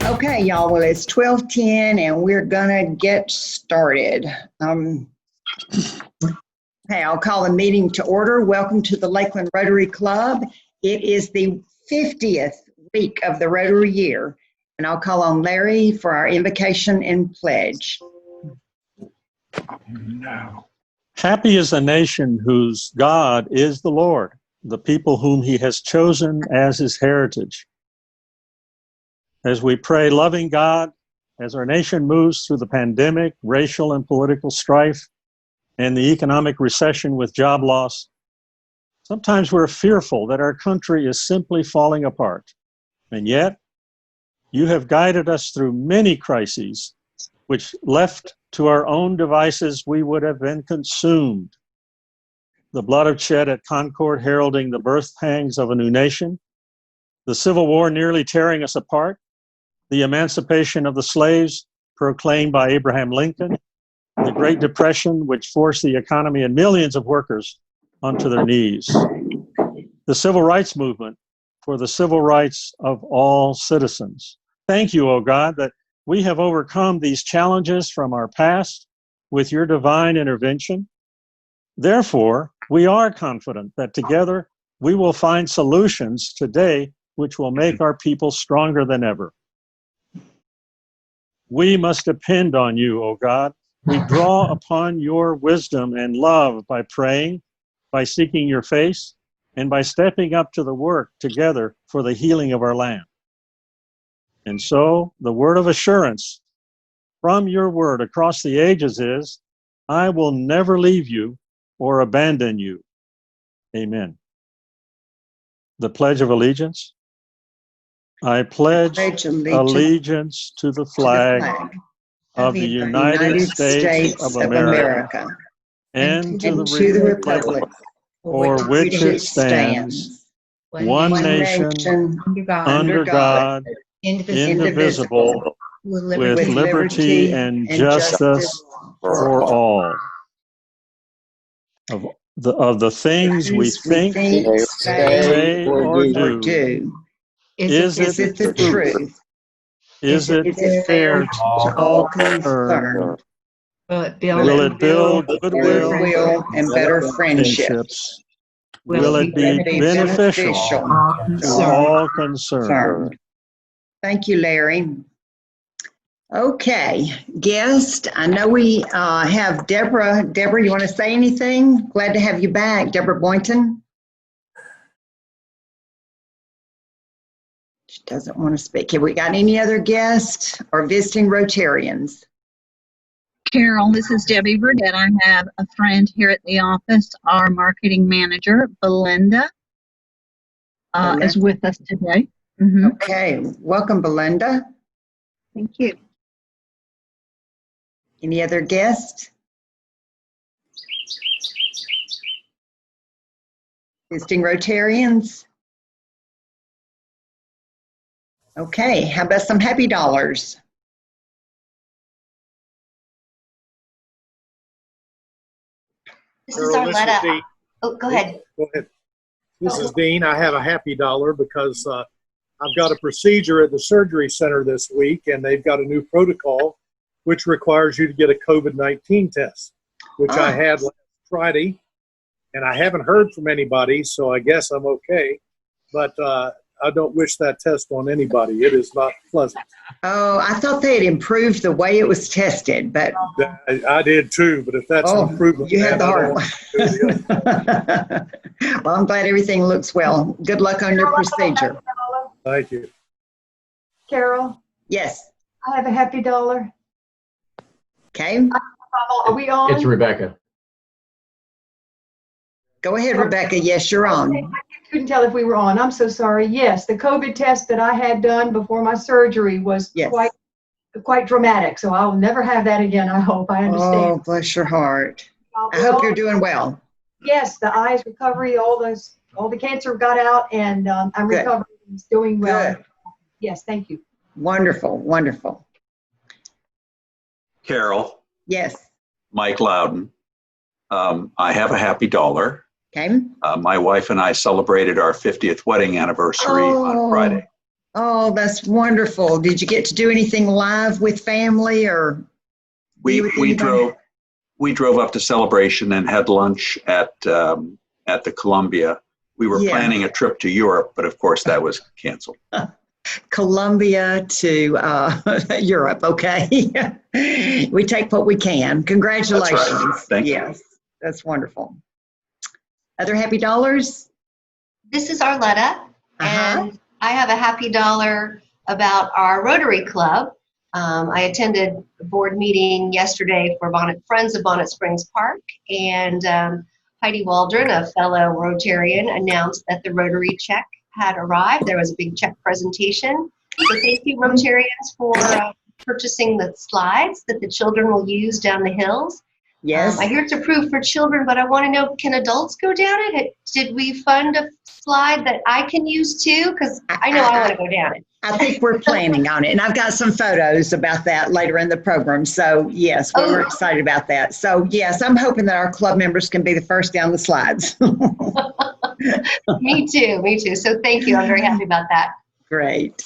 Okay, y'all. Well, it's 12:10 and we're going to get started. Okay, I'll call the meeting to order. Welcome to the Lakeland Rotary Club. It is the 50th week of the Rotary year, and I'll call on Larry for our invocation and pledge. Happy is the nation whose God is the Lord, the people whom he has chosen as his heritage. As we pray, loving God, as our nation moves through the pandemic, racial and political strife, and the economic recession with job loss, sometimes we're fearful that our country is simply falling apart. And yet, you have guided us through many crises, which left to our own devices, we would have been consumed. The blood of shed at Concord heralding the birth pangs of a new nation, the Civil War nearly tearing us apart, the emancipation of the slaves proclaimed by Abraham Lincoln, the Great Depression which forced the economy and millions of workers onto their knees, the Civil Rights Movement for the civil rights of all citizens. Thank you, O God, that we have overcome these challenges from our past with your divine intervention. Therefore, we are confident that together we will find solutions today which will make our people stronger than ever. We must depend on you, O God. We draw upon your wisdom and love by praying, by seeking your face, and by stepping up to the work together for the healing of our land. And so the word of assurance from your word across the ages is, I will never leave you or abandon you. Amen. The Pledge of Allegiance. I pledge allegiance to the flag of the United States of America and to the republic for which it stands, one nation, under God, indivisible, with liberty and justice for all. Of the things we think, say, or do, is it the truth? Is it fair to all concerned? Will it build goodwill and better friendships? Will it be beneficial to all concerned? Thank you, Larry. Okay, guest, I know we have Deborah. Deborah, you want to say anything? Glad to have you back, Deborah Boynton. She doesn't want to speak. Have we got any other guests or visiting Rotarians? Carol, this is Debbie Burdett. I have a friend here at the office. Our marketing manager, Belinda, is with us today. Mm-hmm. Okay, welcome, Belinda. Thank you. Any other guests? Visiting Rotarians? Okay, how about some happy dollars? This is Arletta. Oh, go ahead. Go ahead. This is Dean. I have a happy dollar because I've got a procedure at the surgery center this week, and they've got a new protocol which requires you to get a COVID-19 test, which I had last Friday, and I haven't heard from anybody, so I guess I'm okay. But I don't wish that test on anybody. It is not pleasant. Oh, I thought they had improved the way it was tested, but I did too. But if that's an improvement, you had the hard one. Well, I'm glad everything looks well. Good luck on your procedure. Thank you. Carol? Yes. I have a happy dollar. Okay. Are we on? It's Rebecca. Go ahead, Rebecca. Yes, you're on. I couldn't tell if we were on. I'm so sorry. Yes, the COVID test that I had done before my surgery was quite dramatic. So I'll never have that again, I hope. I understand. Oh, bless your heart. I hope you're doing well. Yes, the eyes recovery, all the cancer got out, and I'm recovering and doing well. Good. Yes, thank you. Wonderful, wonderful. Carol. Yes. Mike Loudon. I have a happy dollar. Okay. My wife and I celebrated our 50th wedding anniversary on Friday. Oh, that's wonderful. Did you get to do anything live with family or? We drove up to Celebration and had lunch at the Columbia. We were planning a trip to Europe, but of course that was canceled. Columbia to Europe. Okay. We take what we can. Congratulations. That's right. Thank you. Yes, that's wonderful. Other happy dollars? This is Arletta, and I have a happy dollar about our Rotary Club. I attended a board meeting yesterday for Friends of Bonnet Springs Park, and Heidi Waldron, a fellow Rotarian, announced that the Rotary check had arrived. There was a big check presentation. So thank you, Rotarians, for purchasing the slides that the children will use down the hills. Yes. I hear it's approved for children, but I want to know, can adults go down it? Did we fund a slide that I can use too? Because I know I want to go down it. I think we're planning on it. And I've got some photos about that later in the program. So yes, we're excited about that. So yes, I'm hoping that our club members can be the first down the slides. Me too. So thank you. I'm very happy about that. Great.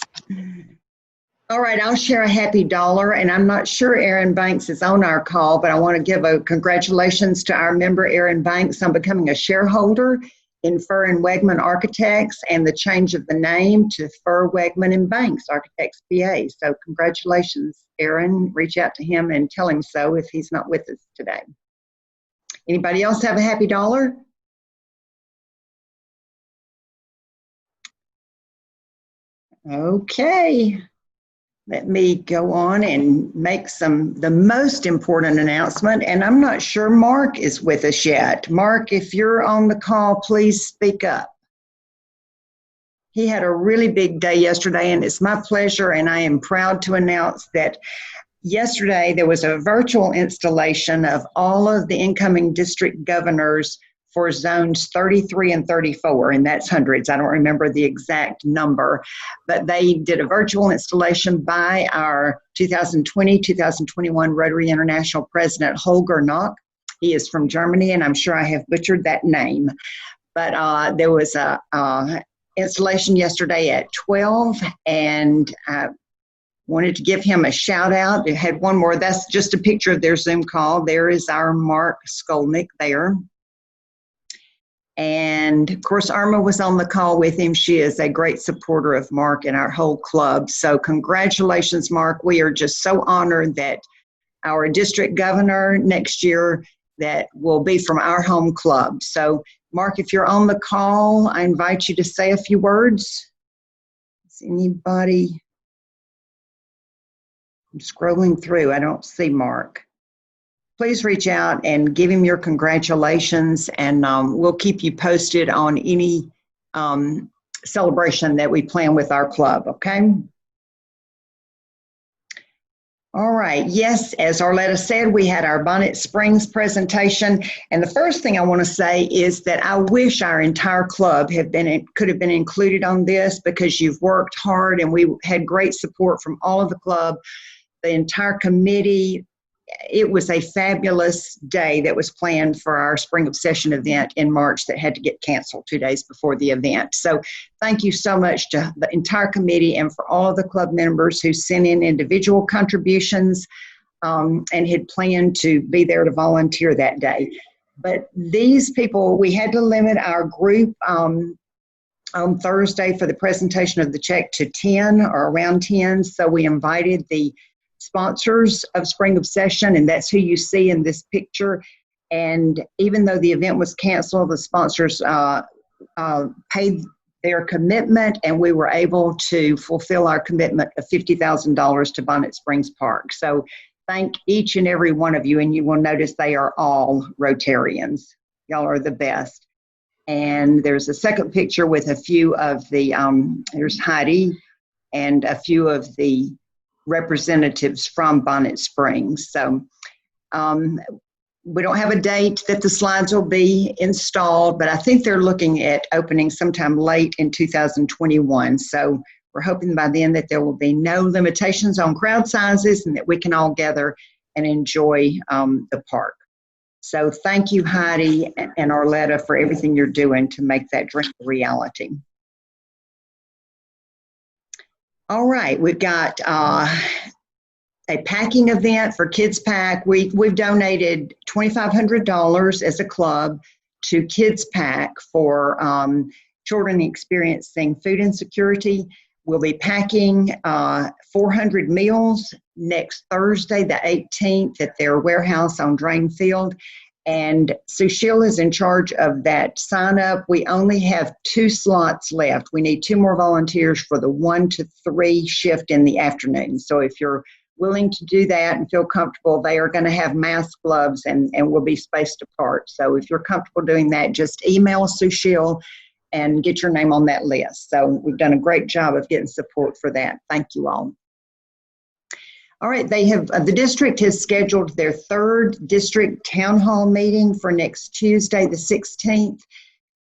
All right, I'll share a happy dollar, and I'm not sure Aaron Banks is on our call, but I want to give a congratulations to our member Aaron Banks on becoming a shareholder in Fur and Wegman Architects and the change of the name to Fur, Wegman and Banks Architects BA. So congratulations, Aaron. Reach out to him and tell him so if he's not with us today. Anybody else have a happy dollar? Okay. Let me go on and make the most important announcement. And I'm not sure Mark is with us yet. Mark, if you're on the call, please speak up. He had a really big day yesterday, and it's my pleasure, and I am proud to announce that yesterday there was a virtual installation of all of the incoming district governors for zones 33 and 34, and that's hundreds. I don't remember the exact number, but they did a virtual installation by our 2020-2021 Rotary International President, Holger Nock. He is from Germany, and I'm sure I have butchered that name. But there was a installation yesterday at 12, and I wanted to give him a shout out. It had one more. That's just a picture of their Zoom call. There is our Mark Skolnick there. And of course, Irma was on the call with him. She is a great supporter of Mark and our whole club. So congratulations, Mark. We are just so honored that our district governor next year that will be from our home club. So Mark, if you're on the call, I invite you to say a few words. Is anybody? I'm scrolling through. I don't see Mark. Please reach out and give him your congratulations, and we'll keep you posted on any celebration that we plan with our club, okay? All right, yes, as Arletta said, we had our Bonnet Springs presentation, and the first thing I want to say is that I wish our entire club could have been included on this, because you've worked hard and we had great support from all of the club, the entire committee. It was a fabulous day that was planned for our Spring Obsession event in March that had to get canceled 2 days before the event. So thank you so much to the entire committee and for all of the club members who sent in individual contributions and had planned to be there to volunteer that day. But these people, we had to limit our group on Thursday for the presentation of the check to 10 or around 10. So we invited the sponsors of Spring Obsession, and that's who you see in this picture. And even though the event was canceled, the sponsors paid their commitment, and we were able to fulfill our commitment of $50,000 to Bonnet Springs Park. So thank each and every one of you, and you will notice they are all Rotarians. Y'all are the best. And there's a second picture with a few of the, there's Heidi and a few of the representatives from Bonnet Springs. So we don't have a date that the slides will be installed, but I think they're looking at opening sometime late in 2021. So we're hoping by then that there will be no limitations on crowd sizes and that we can all gather and enjoy the park. So thank you, Heidi and Arletta, for everything you're doing to make that dream a reality. All right, we've got a packing event for Kids Pack. We've donated $2,500 as a club to Kids Pack for children experiencing food insecurity. We'll be packing 400 meals next Thursday, the 18th, at their warehouse on Drain Field. And Sushil is in charge of that sign up. We only have 2 slots left. We need 2 more volunteers for the 1 to 3 shift in the afternoon. So if you're willing to do that and feel comfortable, they are going to have mask, gloves, and will be spaced apart. So if you're comfortable doing that, just email Sushil and get your name on that list. So we've done a great job of getting support for that. Thank you all. All right, they have the district has scheduled their 3rd district town hall meeting for next Tuesday, the 16th.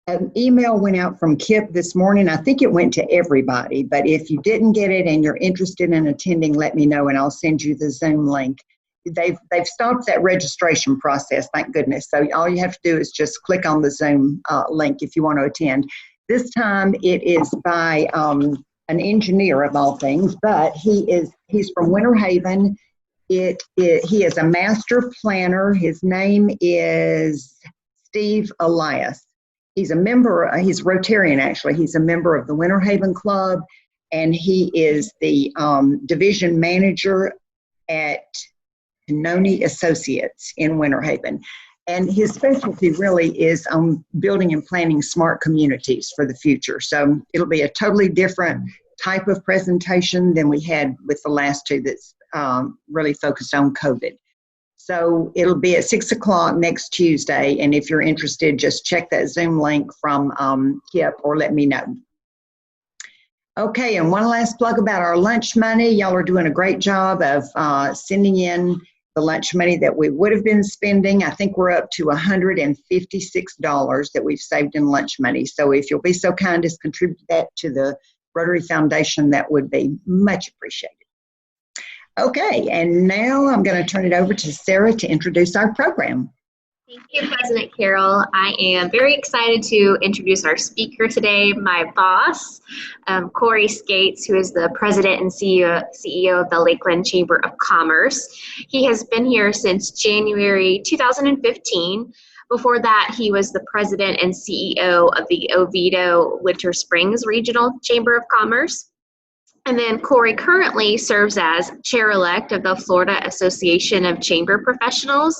An email went out from Kip this morning. I think it went to everybody, but if you didn't get it and you're interested in attending, let me know and I'll send you the Zoom link. They've stopped that registration process, thank goodness. So all you have to do is just click on the Zoom link if you want to attend. This time it is by an engineer of all things, but he's from Winter Haven. He is a master planner. His name is Steve Elias. He's a member, he's Rotarian actually. He's a member of the Winter Haven Club, and he is the division manager at Noni Associates in Winter Haven. And his specialty really is on building and planning smart communities for the future. So it'll be a totally different type of presentation than we had with the last 2 that's really focused on COVID. So it'll be at 6 o'clock next Tuesday. And if you're interested, just check that Zoom link from Kip or let me know. Okay, and one last plug about our lunch money. Y'all are doing a great job of sending in the lunch money that we would have been spending. I think we're up to $156 that we've saved in lunch money. So if you'll be so kind as contribute that to the Rotary Foundation, that would be much appreciated. Okay, and now I'm going to turn it over to Sarah to introduce our program. Thank you, President Carol. I am very excited to introduce our speaker today, my boss, Cory Skeates, who is the President and CEO of the Lakeland Chamber of Commerce. He has been here since January 2015. Before that, he was the President and CEO of the Oviedo Winter Springs Regional Chamber of Commerce. And then Cory currently serves as chair-elect of the Florida Association of Chamber Professionals,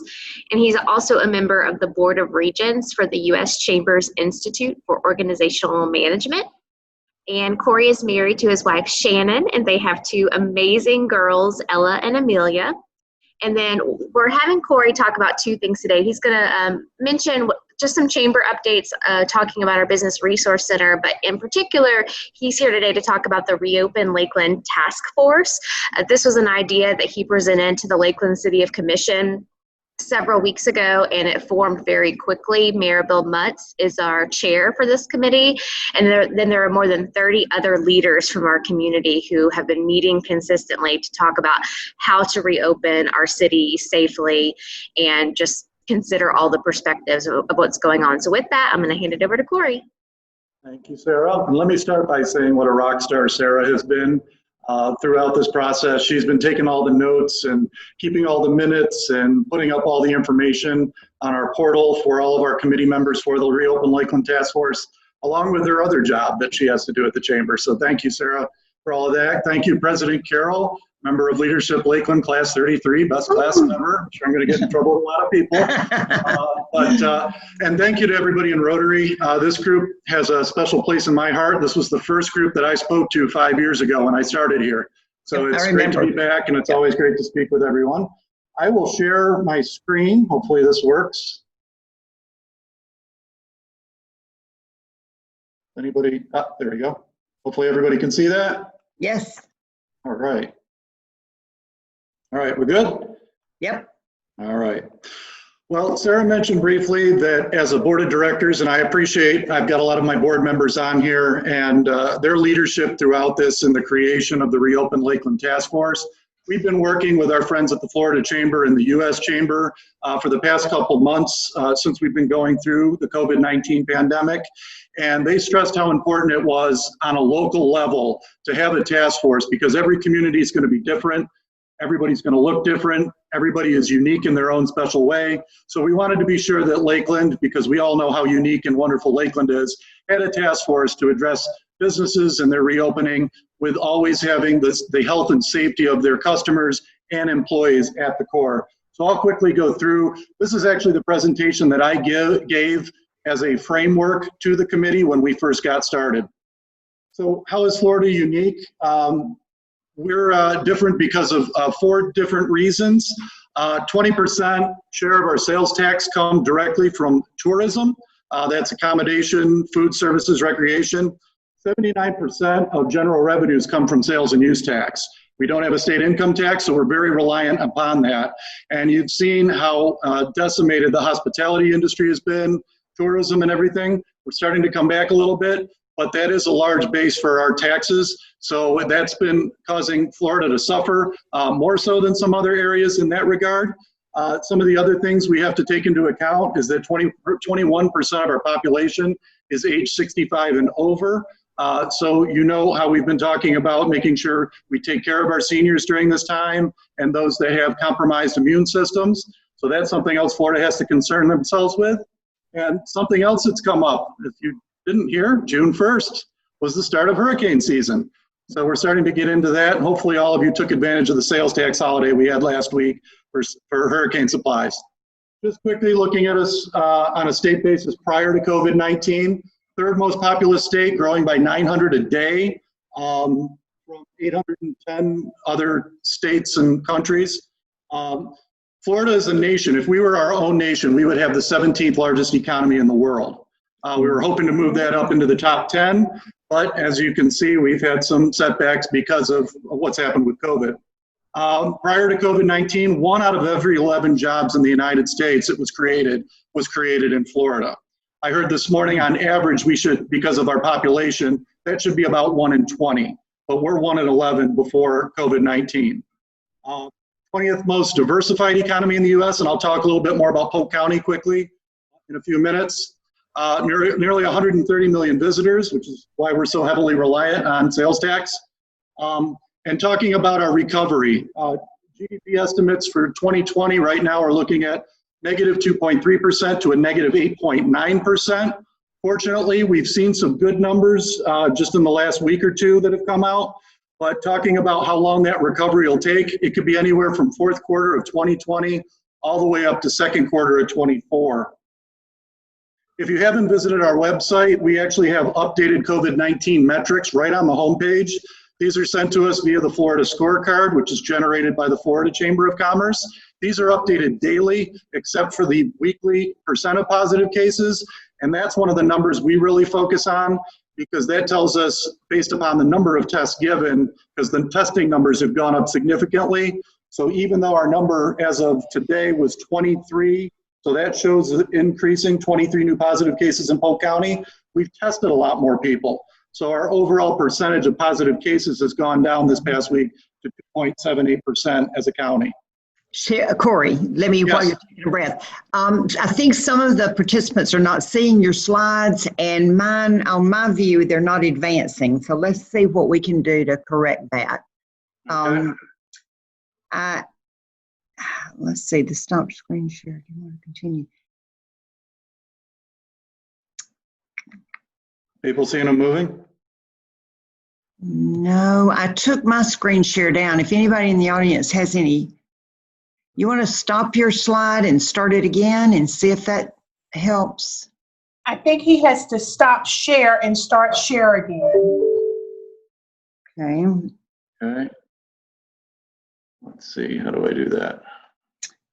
and he's also a member of the Board of Regents for the U.S. Chambers Institute for Organizational Management. And Cory is married to his wife, Shannon, and they have 2 amazing girls, Ella and Amelia. And then we're having Cory talk about 2 things today. He's going to mention just some chamber updates, talking about our Business Resource Center, but in particular, he's here today to talk about the Reopen Lakeland Taskforce. This was an idea that he presented to the Lakeland City of Commission several weeks ago, and it formed very quickly. Mayor Bill Mutz is our chair for this committee, and then there are more than 30 other leaders from our community who have been meeting consistently to talk about how to reopen our city safely and just consider all the perspectives of what's going on. So with that, I'm going to hand it over to Cory. Thank you, Sarah. And let me start by saying what a rock star Sarah has been throughout this process. She's been taking all the notes and keeping all the minutes and putting up all the information on our portal for all of our committee members for the Reopen Lakeland Task Force, along with her other job that she has to do at the Chamber. So thank you, Sarah, for all of that. Thank you, President Carol, member of Leadership Lakeland, Class 33, best class ever. I'm sure I'm going to get in trouble with a lot of people. And thank you to everybody in Rotary. This group has a special place in my heart. This was the first group that I spoke to 5 years ago when I started here. So it's great to be back, and it's always great to speak with everyone. I will share my screen. Hopefully this works. Anybody? There we go. Hopefully everybody can see that. Yes. All right. All right, we're good? Yep. All right. Well, Sarah mentioned briefly that as a board of directors, and I appreciate, I've got a lot of my board members on here, and their leadership throughout this and the creation of the Reopen Lakeland Task Force. We've been working with our friends at the Florida Chamber and the U.S. Chamber for the past couple months since we've been going through the COVID-19 pandemic. And they stressed how important it was on a local level to have a task force because every community is going to be different. Everybody's going to look different. Everybody is unique in their own special way. So we wanted to be sure that Lakeland, because we all know how unique and wonderful Lakeland is, had a task force to address businesses and their reopening with always having the health and safety of their customers and employees at the core. So I'll quickly go through. This is actually the presentation that I gave as a framework to the committee when we first got started. So how is Florida unique? We're different because of 4 different reasons. 20% share of our sales tax come directly from tourism. That's accommodation, food services, recreation. 79% of general revenues come from sales and use tax. We don't have a state income tax, so we're very reliant upon that. And you've seen how decimated the hospitality industry has been, tourism and everything. We're starting to come back a little bit, but that is a large base for our taxes. So that's been causing Florida to suffer more so than some other areas in that regard. Some of the other things we have to take into account is that 21% of our population is age 65 and over. So you know how we've been talking about making sure we take care of our seniors during this time and those that have compromised immune systems. So that's something else Florida has to concern themselves with. And something else that's come up, if you didn't hear, June 1st was the start of hurricane season. So we're starting to get into that. And hopefully all of you took advantage of the sales tax holiday we had last week for hurricane supplies. Just quickly looking at us on a state basis prior to COVID-19, 3rd most populous state, growing by 900 a day from 810 other states and countries. Florida is a nation. If we were our own nation, we would have the 17th largest economy in the world. We were hoping to move that up into the top 10, but as you can see, we've had some setbacks because of what's happened with COVID. Prior to COVID-19, 1 out of every 11 jobs in the United States that was created in Florida. I heard this morning on average we should, because of our population, that should be about 1 in 20, but we're 1 in 11 before COVID-19. 20th most diversified economy in the US, and I'll talk a little bit more about Polk County quickly in a few minutes. Nearly 130 million visitors, which is why we're so heavily reliant on sales tax. And talking about our recovery, GDP estimates for 2020 right now are looking at negative 2.3% to a negative 8.9%. Fortunately, we've seen some good numbers just in the last week or 2 that have come out. But talking about how long that recovery will take, it could be anywhere from 4th quarter of 2020 all the way up to 2nd quarter of 24. If you haven't visited our website, we actually have updated COVID-19 metrics right on the homepage. These are sent to us via the Florida Scorecard, which is generated by the Florida Chamber of Commerce. These are updated daily, except for the weekly % of positive cases. And that's one of the numbers we really focus on because that tells us, based upon the number of tests given, because the testing numbers have gone up significantly. So even though our number as of today was 23, so that shows increasing 23 new positive cases in Polk County, we've tested a lot more people. So our overall percentage of positive cases has gone down this past week to 2.78% as a county. Cory, let me, while you're taking a breath. I think some of the participants are not seeing your slides, and mine, on my view, they're not advancing. So let's see what we can do to correct that. Okay. Let's see, the stop screen share. Do you want to continue? People seeing them moving? No, I took my screen share down. If anybody in the audience has any, you want to stop your slide and start it again and see if that helps? I think he has to stop share and start share again. Okay. Okay. Let's see, how do I do that?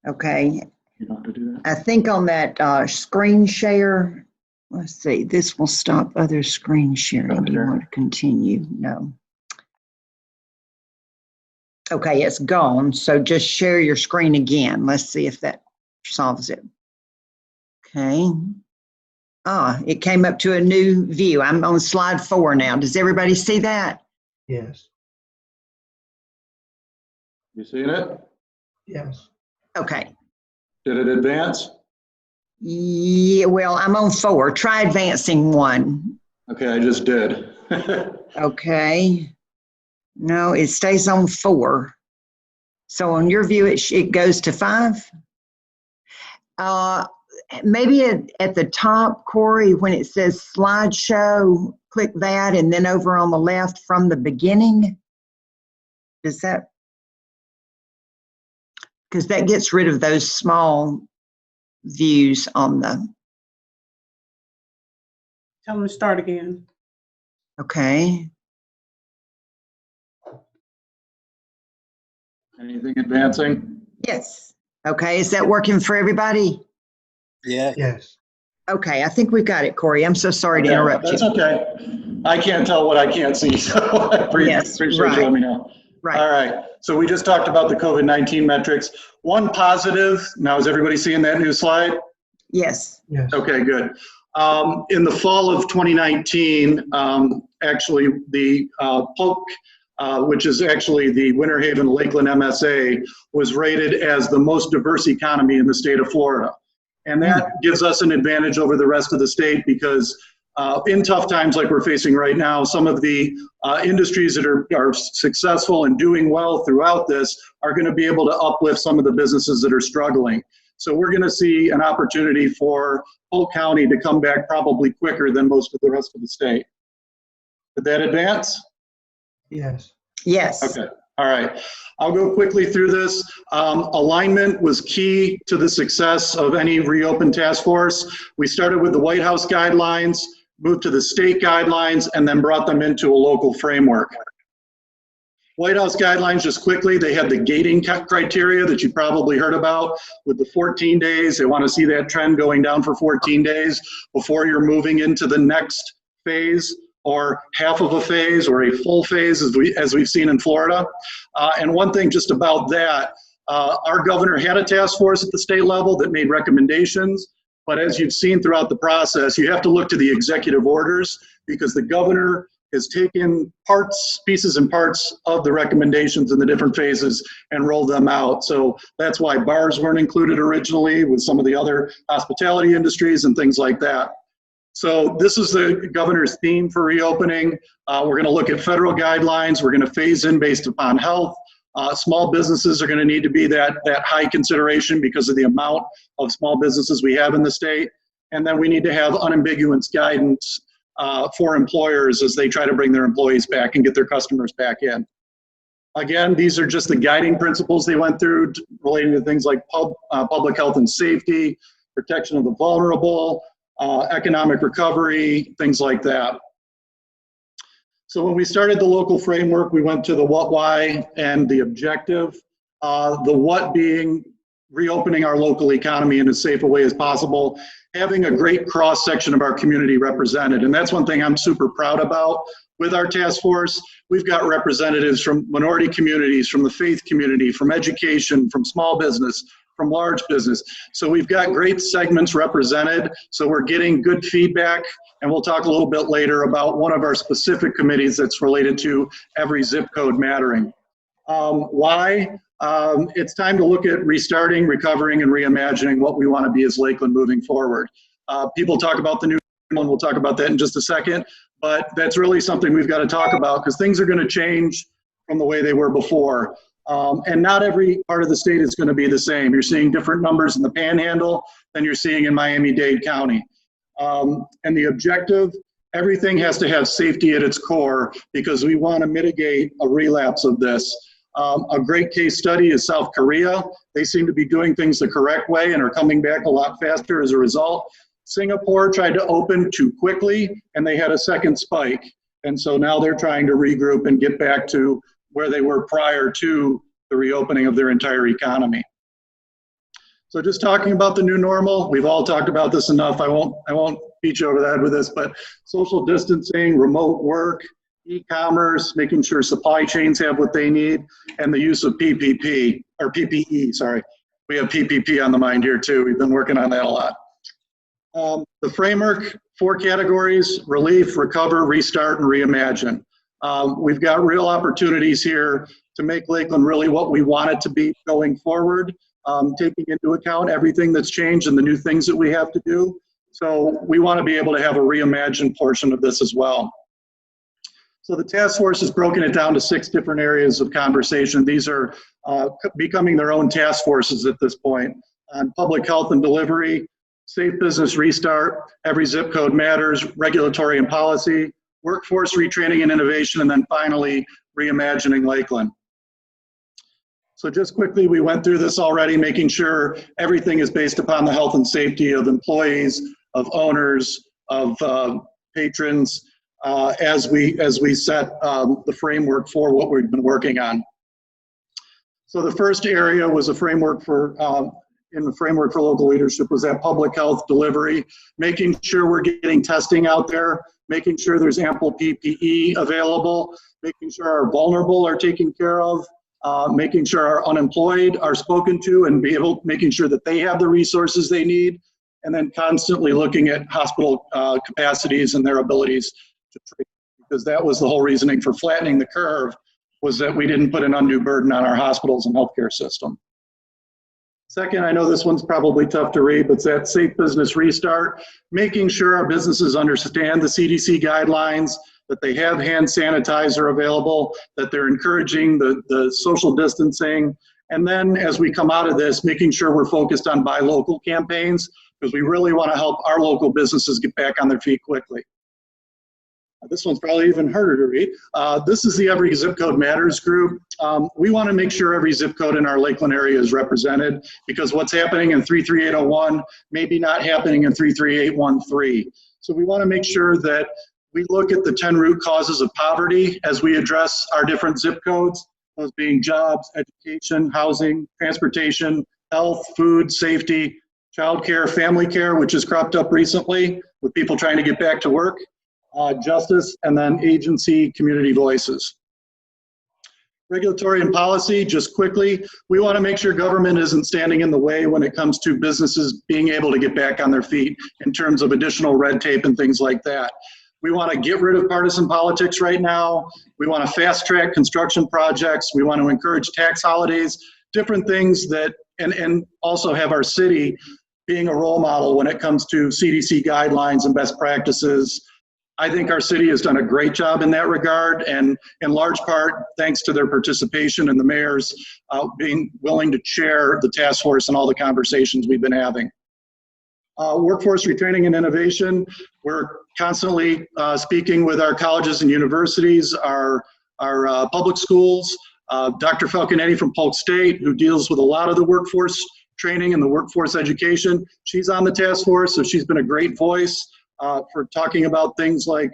Okay. You know how to do that? I think on that screen share, let's see, this will stop other screen sharing. Do you want to continue? No. Okay, it's gone. So just share your screen again. Let's see if that solves it. Okay. It came up to a new view. I'm on slide 4 now. Does everybody see that? Yes. You seeing it? Yes. Okay. Did it advance? Yeah, well, I'm on 4. Try advancing 1. Okay, I just did. Okay. No, it stays on 4. So on your view, it goes to 5? Maybe at the top, Cory, when it says slideshow, click that, and then over on the left from the beginning. Does that? Because that gets rid of those small views on the. Tell them to start again. Okay. Anything advancing? Yes. Okay. Is that working for everybody? Yeah. Yes. Okay. I think we've got it, Cory. I'm so sorry to interrupt you. That's okay. I can't tell what I can't see, so I appreciate you letting me know. Right. All right. So we just talked about the COVID-19 metrics. One positive. Now, is everybody seeing that new slide? Yes. Yes. Okay, good. In the fall of 2019, actually the Polk, which is actually the Winter Haven Lakeland MSA, was rated as the most diverse economy in the state of Florida. And that gives us an advantage over the rest of the state because in tough times like we're facing right now, some of the industries that are successful and doing well throughout this are going to be able to uplift some of the businesses that are struggling. So we're going to see an opportunity for Polk County to come back probably quicker than most of the rest of the state. Did that advance? Yes. Yes. Okay. All right. I'll go quickly through this. Alignment was key to the success of any reopen task force. We started with the White House guidelines, moved to the state guidelines, and then brought them into a local framework. White House guidelines, just quickly, they had the gating criteria that you probably heard about with the 14 days. They want to see that trend going down for 14 days before you're moving into the next phase or half of a phase or a full phase as we've seen in Florida. And one thing just about that, our governor had a task force at the state level that made recommendations. But as you've seen throughout the process, you have to look to the executive orders because the governor has taken pieces and parts of the recommendations in the different phases and rolled them out. So that's why bars weren't included originally with some of the other hospitality industries and things like that. So this is the governor's theme for reopening. We're going to look at federal guidelines. We're going to phase in based upon health. Small businesses are going to need to be that high consideration because of the amount of small businesses we have in the state. And then we need to have unambiguous guidance for employers as they try to bring their employees back and get their customers back in. Again, these are just the guiding principles they went through relating to things like public health and safety, protection of the vulnerable, economic recovery, things like that. So when we started the local framework, we went to the what, why, and the objective. The what being reopening our local economy in as safe a way as possible, having a great cross-section of our community represented. And that's one thing I'm super proud about with our task force. We've got representatives from minority communities, from the faith community, from education, from small business, from large business. So we've got great segments represented. So we're getting good feedback. And we'll talk a little bit later about one of our specific committees that's related to every zip code mattering. Why? It's time to look at restarting, recovering, and reimagining what we want to be as Lakeland moving forward. People talk about the new one. We'll talk about that in just a second. But that's really something we've got to talk about because things are going to change from the way they were before. And not every part of the state is going to be the same. You're seeing different numbers in the Panhandle than you're seeing in Miami-Dade County. And the objective, everything has to have safety at its core because we want to mitigate a relapse of this. A great case study is South Korea. They seem to be doing things the correct way and are coming back a lot faster as a result. Singapore tried to open too quickly and they had a second spike. And so now they're trying to regroup and get back to where they were prior to the reopening of their entire economy. So just talking about the new normal, we've all talked about this enough. I won't beat you over the head with this, but social distancing, remote work, e-commerce, making sure supply chains have what they need, and the use of PPE, sorry. We have PPP on the mind here too. We've been working on that a lot. The framework, 4 categories: relief, recover, restart, and reimagine. We've got real opportunities here to make Lakeland really what we want it to be going forward, taking into account everything that's changed and the new things that we have to do. So we want to be able to have a reimagined portion of this as well. So the task force has broken it down to 6 different areas of conversation. These are becoming their own task forces at this point. On public health and delivery, safe business restart, every zip code matters, regulatory and policy, workforce retraining and innovation, and then finally, reimagining Lakeland. So just quickly, we went through this already, making sure everything is based upon the health and safety of employees, of owners, of patrons, as we set the framework for what we've been working on. So the first area was a framework for, in the framework for local leadership was that public health delivery, making sure we're getting testing out there, making sure there's ample PPE available, making sure our vulnerable are taken care of, making sure our unemployed are spoken to and making sure that they have the resources they need, and then constantly looking at hospital capacities and their abilities to treat, because that was the whole reasoning for flattening the curve, was that we didn't put an undue burden on our hospitals and healthcare system. Second, I know this one's probably tough to read, but it's that safe business restart, making sure our businesses understand the CDC guidelines, that they have hand sanitizer available, that they're encouraging the social distancing. And then as we come out of this, making sure we're focused on buy local campaigns, because we really want to help our local businesses get back on their feet quickly. This one's probably even harder to read. This is the Every Zip Code Matters group. We want to make sure every zip code in our Lakeland area is represented, because what's happening in 33801 may be not happening in 33813. So we want to make sure that we look at the 10 root causes of poverty as we address our different zip codes, those being jobs, education, housing, transportation, health, food, safety, childcare, family care, which has cropped up recently with people trying to get back to work, justice, and then agency, community voices. Regulatory and policy, just quickly, we want to make sure government isn't standing in the way when it comes to businesses being able to get back on their feet in terms of additional red tape and things like that. We want to get rid of partisan politics right now. We want to fast track construction projects. We want to encourage tax holidays, different things that, and also have our city being a role model when it comes to CDC guidelines and best practices. I think our city has done a great job in that regard, and in large part, thanks to their participation and the mayors being willing to chair the task force and all the conversations we've been having. Workforce retraining and innovation, we're constantly speaking with our colleges and universities, our public schools. Dr. Falconetti from Polk State, who deals with a lot of the workforce training and the workforce education, she's on the task force, so she's been a great voice for talking about things like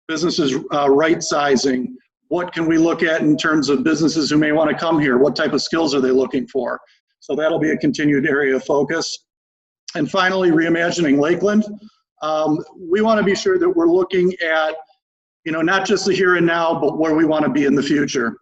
businesses right sizing. What can we look at in terms of businesses who may want to come here? What type of skills are they looking for? So that'll be a continued area of focus. And finally, reimagining Lakeland. We want to be sure that we're looking at, not just the here and now, but where we want to be in the future.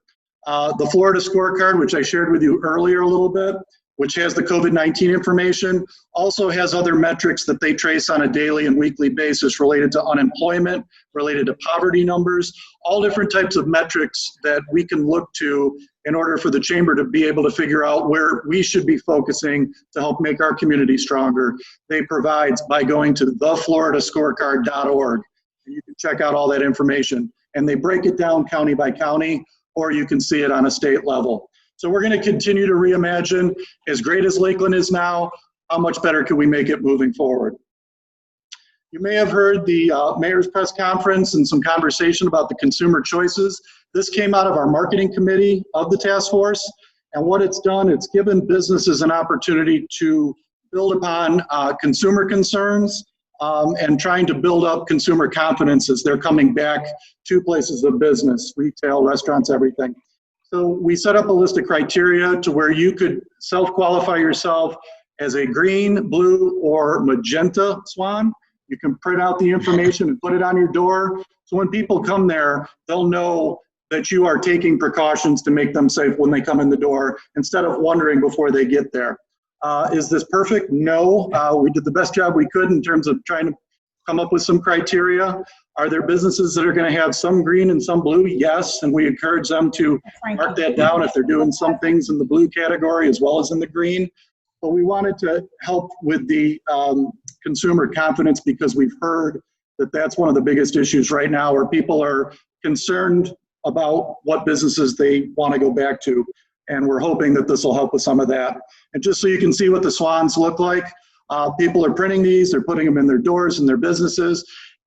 The Florida scorecard, which I shared with you earlier a little bit, which has the COVID-19 information, also has other metrics that they trace on a daily and weekly basis related to unemployment, related to poverty numbers, all different types of metrics that we can look to in order for the chamber to be able to figure out where we should be focusing to help make our community stronger. They provide by going to thefloridascorecard.org. And you can check out all that information. And they break it down county by county, or you can see it on a state level. So we're going to continue to reimagine. As great as Lakeland is now, how much better can we make it moving forward? You may have heard the mayor's press conference and some conversation about the consumer choices. This came out of our marketing committee of the task force. And what it's done, it's given businesses an opportunity to build upon consumer concerns and trying to build up consumer confidence as they're coming back to places of business, retail, restaurants, everything. So we set up a list of criteria to where you could self-qualify yourself as a green, blue, or magenta swan. You can print out the information and put it on your door. So when people come there, they'll know that you are taking precautions to make them safe when they come in the door, instead of wondering before they get there. Is this perfect? No. We did the best job we could in terms of trying to come up with some criteria. Are there businesses that are going to have some green and some blue? Yes, and we encourage them to mark that down if they're doing some things in the blue category as well as in the green. But we wanted to help with the consumer confidence, because we've heard that that's one of the biggest issues right now, where people are concerned about what businesses they want to go back to. And we're hoping that this will help with some of that. And just so you can see what the swans look like, people are printing these, they're putting them in their doors and their businesses.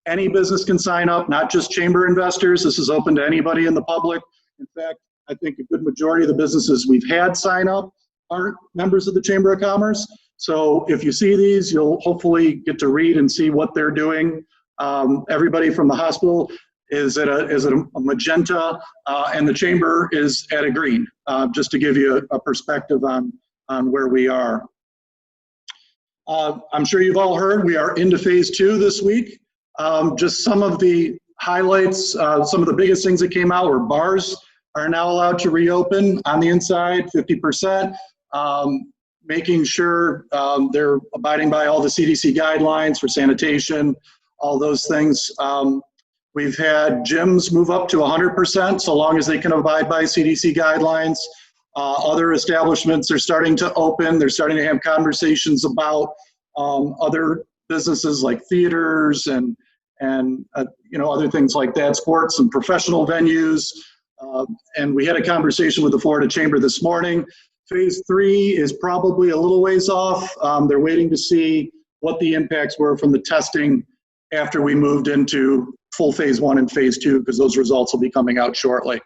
Any business can sign up, not just chamber investors. This is open to anybody in the public. In fact, I think a good majority of the businesses we've had sign up aren't members of the Chamber of Commerce. So if you see these, you'll hopefully get to read and see what they're doing. Everybody from the hospital is at a magenta, and the chamber is at a green, just to give you a perspective on where we are. I'm sure you've all heard we are into phase 2 this week. Just some of the highlights, some of the biggest things that came out were bars are now allowed to reopen on the inside, 50%, making sure they're abiding by all the CDC guidelines for sanitation, all those things. We've had gyms move up to 100% so long as they can abide by CDC guidelines. Other establishments are starting to open. They're starting to have conversations about other businesses like theaters and other things like that, sports and professional venues. And we had a conversation with the Florida Chamber this morning. Phase 3 is probably a little ways off. They're waiting to see what the impacts were from the testing after we moved into full phase 1 and phase 2, because those results will be coming out shortly.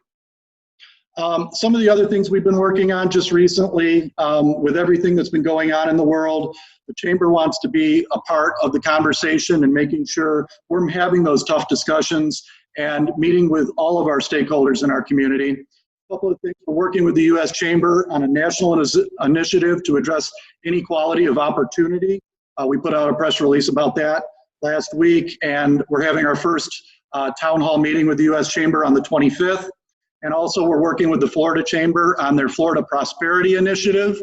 Some of the other things we've been working on just recently, with everything that's been going on in the world, the Chamber wants to be a part of the conversation and making sure we're having those tough discussions and meeting with all of our stakeholders in our community. A couple of things, we're working with the U.S. Chamber on a national initiative to address inequality of opportunity. We put out a press release about that last week, and we're having our first town hall meeting with the U.S. Chamber on the 25th. And also we're working with the Florida Chamber on their Florida Prosperity Initiative.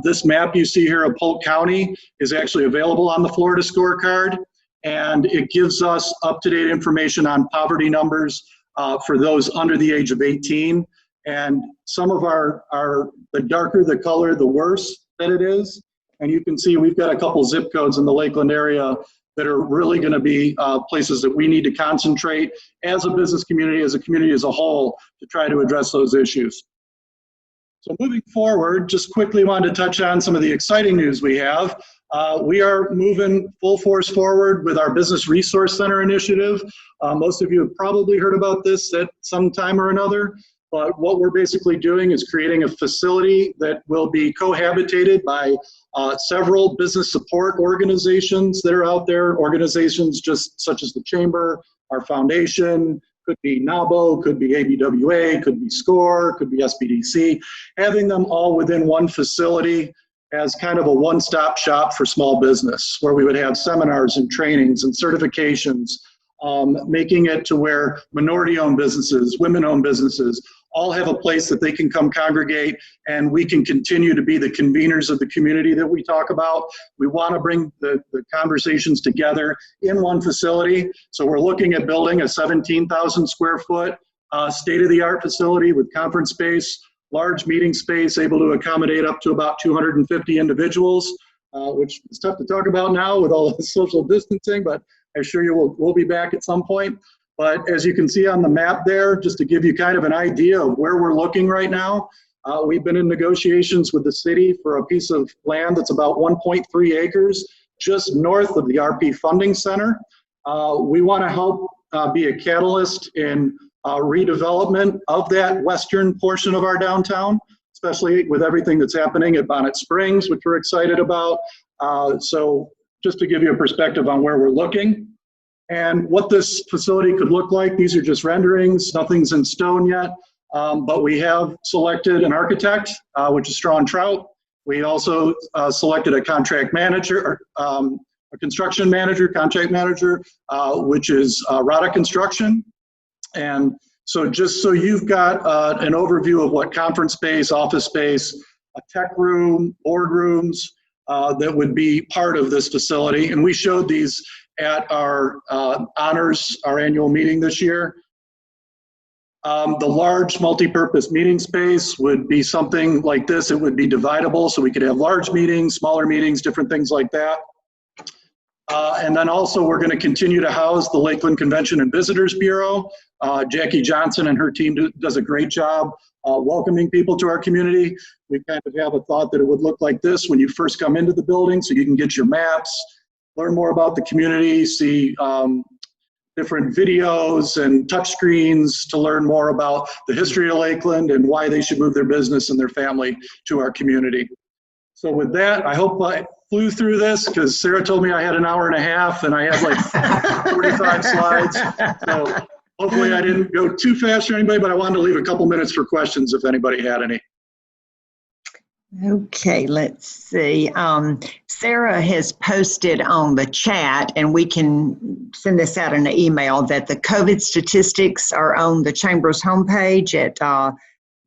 This map you see here of Polk County is actually available on the Florida scorecard, and it gives us up-to-date information on poverty numbers for those under the age of 18. And some of the darker the color, the worse that it is. And you can see we've got a couple zip codes in the Lakeland area that are really going to be places that we need to concentrate as a business community, as a community as a whole, to try to address those issues. So moving forward, just quickly wanted to touch on some of the exciting news we have. We are moving full force forward with our Business Resource Center initiative. Most of you have probably heard about this at some time or another. But what we're basically doing is creating a facility that will be cohabitated by several business support organizations that are out there, organizations just such as the Chamber, our foundation, could be NABO, could be ABWA, could be SCORE, could be SBDC, having them all within one facility as kind of a one-stop shop for small business, where we would have seminars and trainings and certifications, making it to where minority-owned businesses, women-owned businesses, all have a place that they can come congregate, and we can continue to be the conveners of the community that we talk about. We want to bring the conversations together in one facility. So we're looking at building a 17,000 square foot state-of-the-art facility with conference space, large meeting space, able to accommodate up to about 250 individuals, which is tough to talk about now with all the social distancing, but I assure you we'll be back at some point. But as you can see on the map there, just to give you kind of an idea of where we're looking right now, we've been in negotiations with the city for a piece of land that's about 1.3 acres just north of the RP Funding Center. We want to help be a catalyst in redevelopment of that western portion of our downtown, especially with everything that's happening at Bonnet Springs, which we're excited about. So just to give you a perspective on where we're looking. And what this facility could look like, these are just renderings, nothing's in stone yet, but we have selected an architect, which is Strawn Trout. We also selected a contract manager, a construction manager, contract manager, which is Rada Construction. And so just so you've got an overview of what conference space, office space, a tech room, boardrooms, that would be part of this facility. And we showed these at our honors, our annual meeting this year. The large multi-purpose meeting space would be something like this. It would be dividable, so we could have large meetings, smaller meetings, different things like that. And then also we're going to continue to house the Lakeland Convention and Visitors Bureau. Jackie Johnson and her team does a great job welcoming people to our community. We kind of have a thought that it would look like this when you first come into the building, so you can get your maps, learn more about the community, see different videos and touch screens to learn more about the history of Lakeland and why they should move their business and their family to our community. So with that, I hope I flew through this, because Sarah told me I had an hour and a half and I had like 45 slides. So hopefully I didn't go too fast for anybody, but I wanted to leave a couple minutes for questions if anybody had any. Okay, let's see. Sarah has posted on the chat, and we can send this out in an email, that the COVID statistics are on the Chamber's homepage at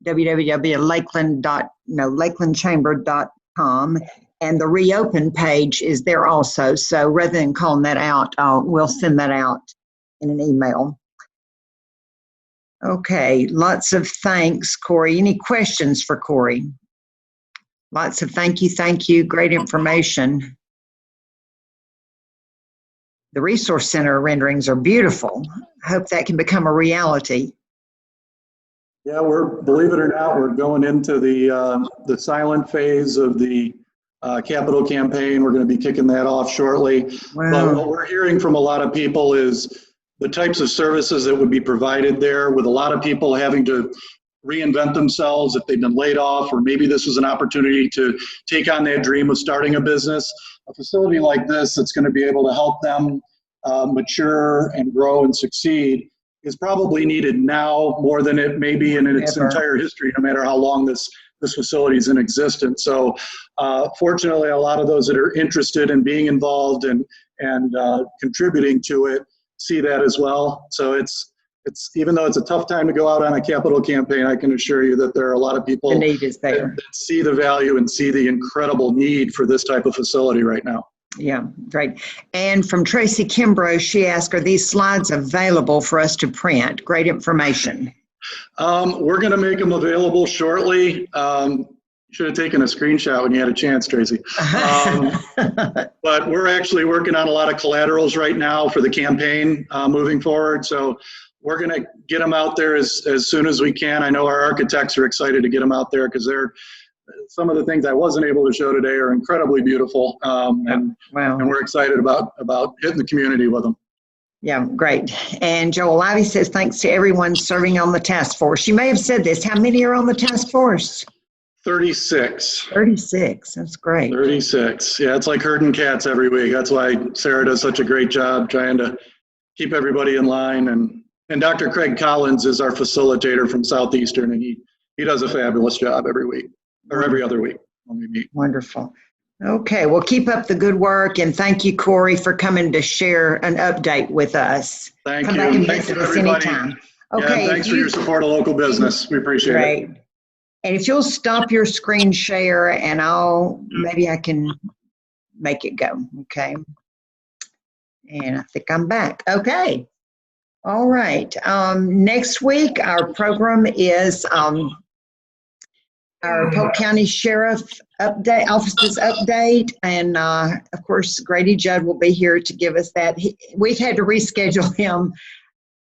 lakelandchamber.com, and the reopen page is there also. So rather than calling that out, we'll send that out in an email. Okay, lots of thanks, Cory. Any questions for Cory? Lots of thank you, great information. The Resource Center renderings are beautiful. I hope that can become a reality. Yeah, believe it or not, we're going into the silent phase of the capital campaign. We're going to be kicking that off shortly. Wow. But what we're hearing from a lot of people is the types of services that would be provided there, with a lot of people having to reinvent themselves if they've been laid off, or maybe this was an opportunity to take on that dream of starting a business. A facility like this that's going to be able to help them mature and grow and succeed is probably needed now more than it may be in its entire history, no matter how long this facility is in existence. So fortunately, a lot of those that are interested in being involved and contributing to it see that as well. So it's even though it's a tough time to go out on a capital campaign, I can assure you that there are a lot of people the need is there. That see the value and see the incredible need for this type of facility right now. Yeah, great. And from Tracy Kimbrough, she asked, are these slides available for us to print? Great information. We're going to make them available shortly. You should have taken a screenshot when you had a chance, Tracy. But we're actually working on a lot of collaterals right now for the campaign moving forward. So we're going to get them out there as soon as we can. I know our architects are excited to get them out there, because some of the things I wasn't able to show today are incredibly beautiful. And we're excited about hitting the community with them. Yeah, great. And Joel Ivy says, thanks to everyone serving on the task force. You may have said this. How many are on the task force? 36. 36. That's great. 36. Yeah, it's like herding cats every week. That's why Sarah does such a great job trying to keep everybody in line. And Dr. Craig Collins is our facilitator from Southeastern, and he does a fabulous job every week, or every other week when we meet. Wonderful. Okay, well, keep up the good work, and thank you, Cory, for coming to share an update with us. Thank Come you. back and thanks visit to us everybody. anytime. Okay. Yeah, thanks for your support of local business. We appreciate it. And if you'll stop your screen share, and maybe I can make it go. Okay. And I think I'm back. Okay. All right. Next week, our program is our Polk County Sheriff Office's update. And of course, Grady Judd will be here to give us that. We've had to reschedule him.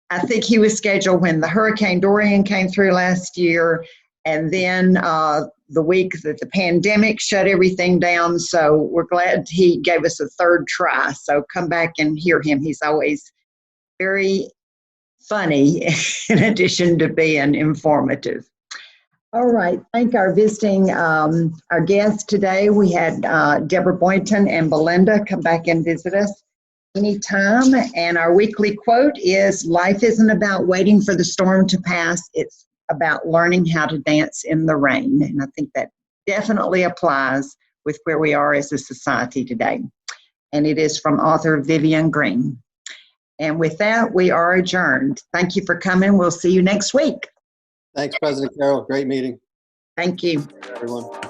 I think he was scheduled when the Hurricane Dorian came through last year. And then the week that the pandemic shut everything down. So we're glad he gave us a third try. So come back and hear him. He's always very funny in addition to being informative. All right. Thank our visiting, our guests today. We had Deborah Boynton and Belinda come back and visit us anytime. And our weekly quote is, life isn't about waiting for the storm to pass. It's about learning how to dance in the rain. And I think that definitely applies with where we are as a society today. And it is from author Vivian Green. And with that, we are adjourned. Thank you for coming. We'll see you next week. Thanks, President Carroll. Great meeting. Thank you. Everyone.